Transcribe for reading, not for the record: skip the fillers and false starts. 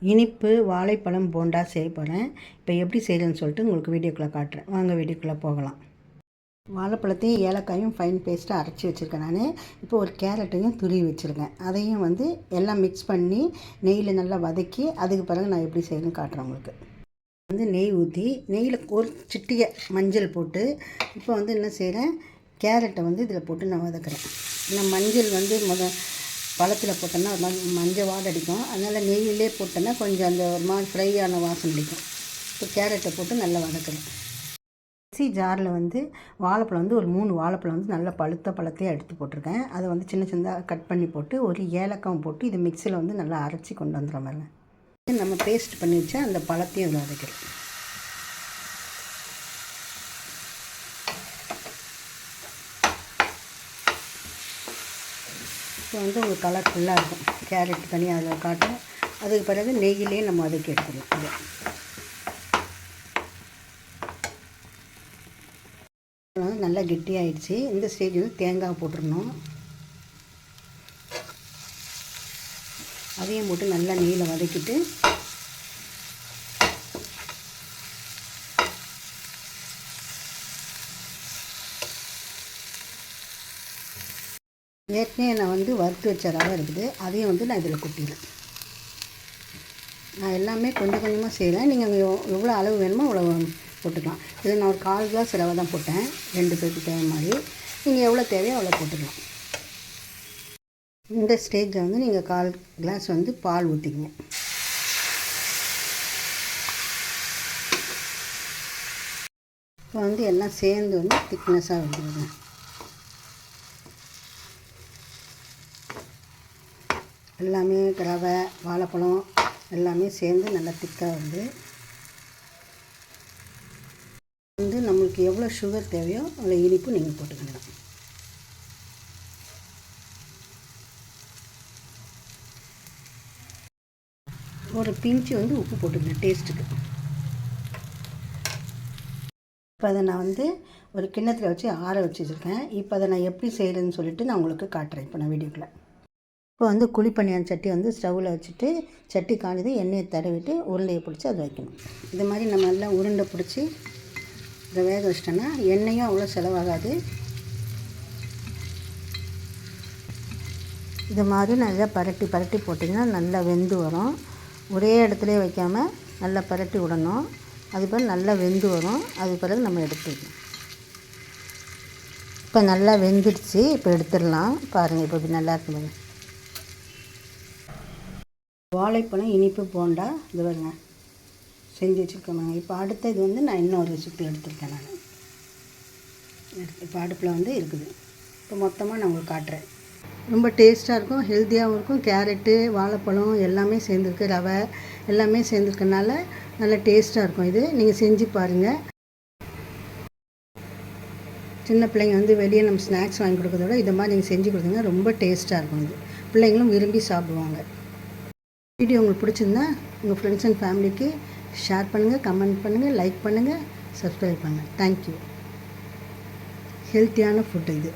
இனிப்பு வாழைப்பழம் போண்டா செய்ய போகிறேன். இப்போ எப்படி செய்கிறேன்னு சொல்லிட்டு உங்களுக்கு வீடியோக்குள்ளே காட்டுறேன். வாங்க வீடியோக்குள்ளே போகலாம். வாழைப்பழத்தையும் ஏலக்காயும் ஃபைன் பேஸ்ட்டாக அரைச்சி வச்சுருக்கேன் நான். இப்போ ஒரு கேரட்டையும் துருவி வச்சுருக்கேன். அதையும் எல்லாம் மிக்ஸ் பண்ணி நெய்யில் நல்லா வதக்கி அதுக்கு பிறகு நான் எப்படி செய்யணும்னு காட்டுறேன் உங்களுக்கு. நெய் ஊற்றி நெய்யில் ஒரு சிட்டிகை மஞ்சள் போட்டு இப்போ என்ன செய்கிறேன், கேரட்டை இதில் போட்டு நான் வதக்குறேன். நான் மஞ்சள் பழத்தில் போட்டோன்னா ஒரு மாதிரி மஞ்சள் வாடை அடிக்கும். அதனால் நெய்யிலே போட்டோன்னா கொஞ்சம் அந்த ஒரு மாதிரி ஃப்ரையான வாசனை அடிக்கும். இப்போ கேரட்டை போட்டு நல்லா வதக்குறேன். மிக்ஸி ஜாரில் வாழைப்பழம் ஒரு 3 வாழைப்பழம் நல்லா பழுத்த பழத்தையே எடுத்து போட்டிருக்கேன். அதை சின்ன சின்னதாக கட் பண்ணி போட்டு ஒரு ஏலக்காவும் போட்டு இதை மிக்ஸியில் நல்லா அரைச்சி கொண்டு வந்துடுற மாதிரி நம்ம பேஸ்ட் பண்ணி வச்சா அந்த பழத்தையும் அதில் வதக்கிறேன். இப்போ உங்களுக்கு கலர்ஃபுல்லாக இருக்கும். கேரட் தனியாக அதில் காட்டும். அதுக்கு பிறகு நெய்யிலே நம்ம வதக்கி எடுத்துக்கலாம். இது நல்லா கெட்டியாகிடுச்சு. இந்த ஸ்டேஜ் தேங்காய் போட்டுடணும். அதையும் போட்டு நல்லா நெய்யில் வதக்கிட்டு ஏற்கனவே நான் வறுத்து வச்ச ரவை இருக்குது. அதையும் நான் இதில் கொட்டிடுறேன். நான் எல்லாமே கொஞ்சம் கொஞ்சமாக செய்கிறேன். நீங்கள் எவ்வளோ அளவு வேணுமோ அவ்வளோ போட்டுக்கலாம். இதில் நான் ஒரு 1/4 கிளாஸ் ரவை தான் போட்டேன். 2 பேருக்கு தேவை மாதிரி. நீங்கள் எவ்வளோ தேவையோ அவ்வளோ போட்டுக்கலாம். இந்த ஸ்டேஜில் நீங்கள் 1/4 கிளாஸ் பால் ஊற்றிக்கங்க. இப்போ எல்லாம் சேர்ந்து திக்னஸாக வந்துடுங்க. எல்லாமே ரவை வாழைப்பழம் எல்லாமே சேர்ந்து நல்லா திக்காக நம்மளுக்கு எவ்வளோ சுகர் தேவையோ அவ்வளோ இனிப்பு நீங்கள் போட்டுக்கலாம். ஒரு பிஞ்சு உப்பு போட்டுக்கணும் டேஸ்ட்டுக்கு. இப்போ அதை நான் ஒரு கிண்ணத்தில் வச்சு ஆற வச்சுருக்கேன். இப்போ அதை நான் எப்படி செய்கிறேன்னு சொல்லிட்டு நான் உங்களுக்கு காட்டுறேன். இப்போ நான் வீடியோக்குள்ள இப்போ குழிப்பணியான் சட்டி ஸ்டவ்வில் வச்சுட்டு சட்டி காஞ்சது எண்ணெயை தடவிட்டு உருண்டையை பிடிச்சி அதை வைக்கணும். இது மாதிரி நம்ம எல்லாம் உருண்டை பிடிச்சி இதை வேக வச்சிட்டோன்னா எண்ணெயும் அவ்வளோ செலவாகாது. இது மாதிரி நல்லா பரட்டி பரட்டி போட்டிங்கன்னா நல்லா வெந்து வரும். ஒரே இடத்துலையே வைக்காமல் நல்லா பரட்டி விடணும். அது பிறகு நல்லா வெந்து வரும். அது பிறகு நம்ம எடுத்துக்கணும். இப்போ நல்லா வெந்துடுச்சு. இப்போ எடுத்துடலாம். பாருங்கள் இப்போ இப்படி நல்லா இருக்குங்க. வாழைப்பழம் இனிப்பு போண்டா இது வருங்க செஞ்சு வச்சுருக்கோங்க. இப்போ அடுத்த இது நான் இன்னொரு ரெசிபி எடுத்துருக்கேன். நான் இப்போ அடுப்பில் இருக்குது. இப்போ மொத்தமாக நான் உங்களுக்கு காட்டுறேன். ரொம்ப டேஸ்ட்டாக இருக்கும், ஹெல்த்தியாகவும் இருக்கும். கேரட்டு வாழைப்பழம் எல்லாமே சேர்ந்துருக்கு, ரவை எல்லாமே சேர்ந்துருக்கனால நல்லா டேஸ்ட்டாக இருக்கும். இது நீங்கள் செஞ்சு பாருங்கள். சின்ன பிள்ளைங்க வெளியே நம்ம ஸ்நாக்ஸ் வாங்கி கொடுக்கறத விட இதை மாதிரி நீங்கள் செஞ்சு கொடுத்தீங்க ரொம்ப டேஸ்ட்டாக இருக்கும். இது பிள்ளைங்களும் விரும்பி சாப்பிடுவாங்க. வீடியோ உங்களுக்கு பிடிச்சிருந்தா உங்கள் ஃப்ரெண்ட்ஸ் அண்ட் ஃபேமிலிக்கு ஷேர் பண்ணுங்கள், கமெண்ட் பண்ணுங்கள், லைக் பண்ணுங்கள், சப்ஸ்கிரைப் பண்ணுங்கள். தேங்க்யூ. ஹெல்த்தியான ஃபுட் இது.